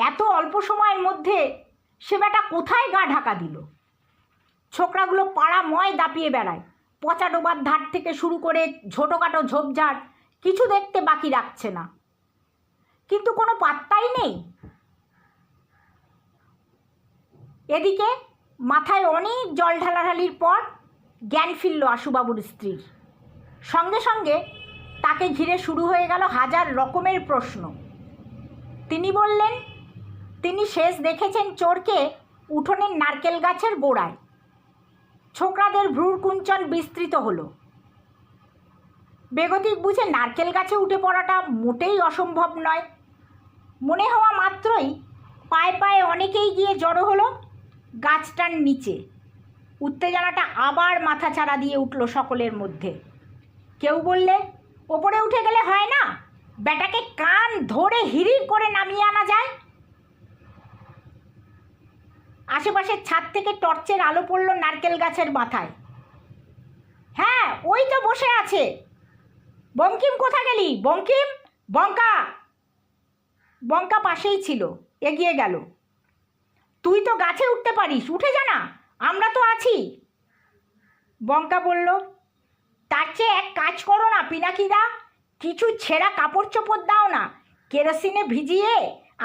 এত অল্প সময়ের মধ্যে সে বেটা কোথায় গা ঢাকা দিল? ছোকরাগুলো পাড়াময় দাপিয়ে বেড়ায়, পচা ডোবার ধার থেকে শুরু করে ছোটোখাটো ঝোপঝাড় কিছু দেখতে বাকি রাখছে না, কিন্তু কোনো পাত্তাই নেই। এদিকে মাথায় অনেক জল ঢালাঢালির পর জ্ঞান ফিরল আশুবাবুর স্ত্রীর। সঙ্গে সঙ্গে তাকে ঘিরে শুরু হয়ে গেল হাজার রকমের প্রশ্ন। তিনি বললেন তিনি শেষ দেখেছেন চোরকে উঠোনের নারকেল গাছের গোড়ায়। ছোকরাদের ভ্রূর কুঞ্চন বিস্তৃত হলো। বেগতিক বুঝে নারকেল গাছে উঠে পড়াটা মোটেই অসম্ভব নয়। মনে হওয়া মাত্রই পায়ে পায়ে অনেকেই গিয়ে জড়ো হলো গাছটার নিচে। উত্তেজনাটা আবার মাথাছাড়া দিয়ে উঠল সকলের মধ্যে। কেউ বললে ওপরে উঠে গেলে হয় না, বেটাকে কান ধরে হিড়ির করে নামিয়ে আনা যায়। আশেপাশের ছাদ থেকে টর্চের আলো পড়ল নারকেল গাছের মাথায়। হ্যাঁ, ওই তো বসে আছে। বঙ্কিম কোথা গেলি? বঙ্কিম, বঙ্কা। বঙ্কা পাশেই ছিল, এগিয়ে গেল। তুই তো গাছে উঠতে পারিস, উঠে যা না, আমরা তো আছি। বঙ্কা বলল, তার চেয়ে এক কাজ করো না পিনাকিদা, কিছু ছেঁড়া কাপড় চোপড় দাও না, কেরোসিনে ভিজিয়ে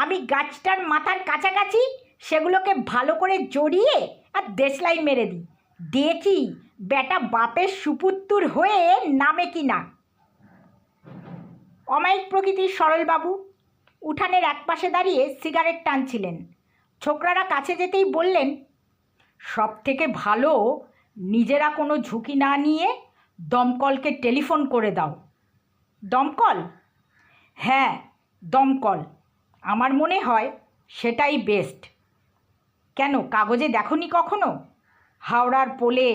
আমি গাছটার মাথার কাছাকাছি সেগুলোকে ভালো করে জড়িয়ে আর দেশলাই মেরে দিই, দেখি বেটা বাপের সুপুত্তুর হয়ে নামে কি না। অমায়িক প্রকৃতির সরলবাবু উঠানের একপাশে দাঁড়িয়ে সিগারেট টানছিলেন। ছোকরারা কাছে যেতেই বললেন, সব থেকে ভালো নিজেরা কোনো ঝুঁকি না নিয়ে দমকলকে টেলিফোন করে দাও। দমকল? হ্যাঁ, দমকল। আমার মনে হয় সেটাই বেস্ট। কেন, কাগজে দেখনি কখনো হাওড়ার পোলে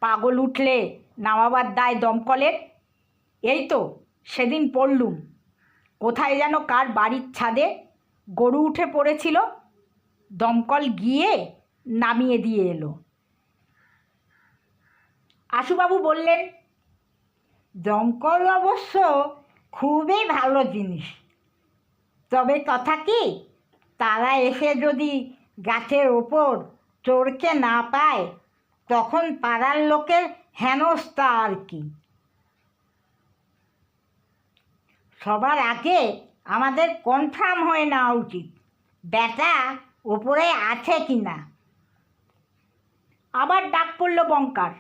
পাগল উঠলে নামাবার দায় দমকলের? এই তো সেদিন পড়লুম, কোথায় যেন কার বাড়ির ছাদে গরু উঠে পড়েছিল, দমকল গিয়ে নামিয়ে দিয়ে এলো। আশুবাবু বললেন, দমকল অবশ্য খুবই ভালো জিনিস, তবে কথা কি, তারা এসে যদি গাছের ওপর চোরকে না পায় তখন পাড়ার লোকের হেনস্থা আর কি। সবার আগে আমাদের কনফার্ম হয়ে নেওয়া উচিত বেটা ওপরে আছে কি না। আবার ডাক পড়ল বঙ্কার,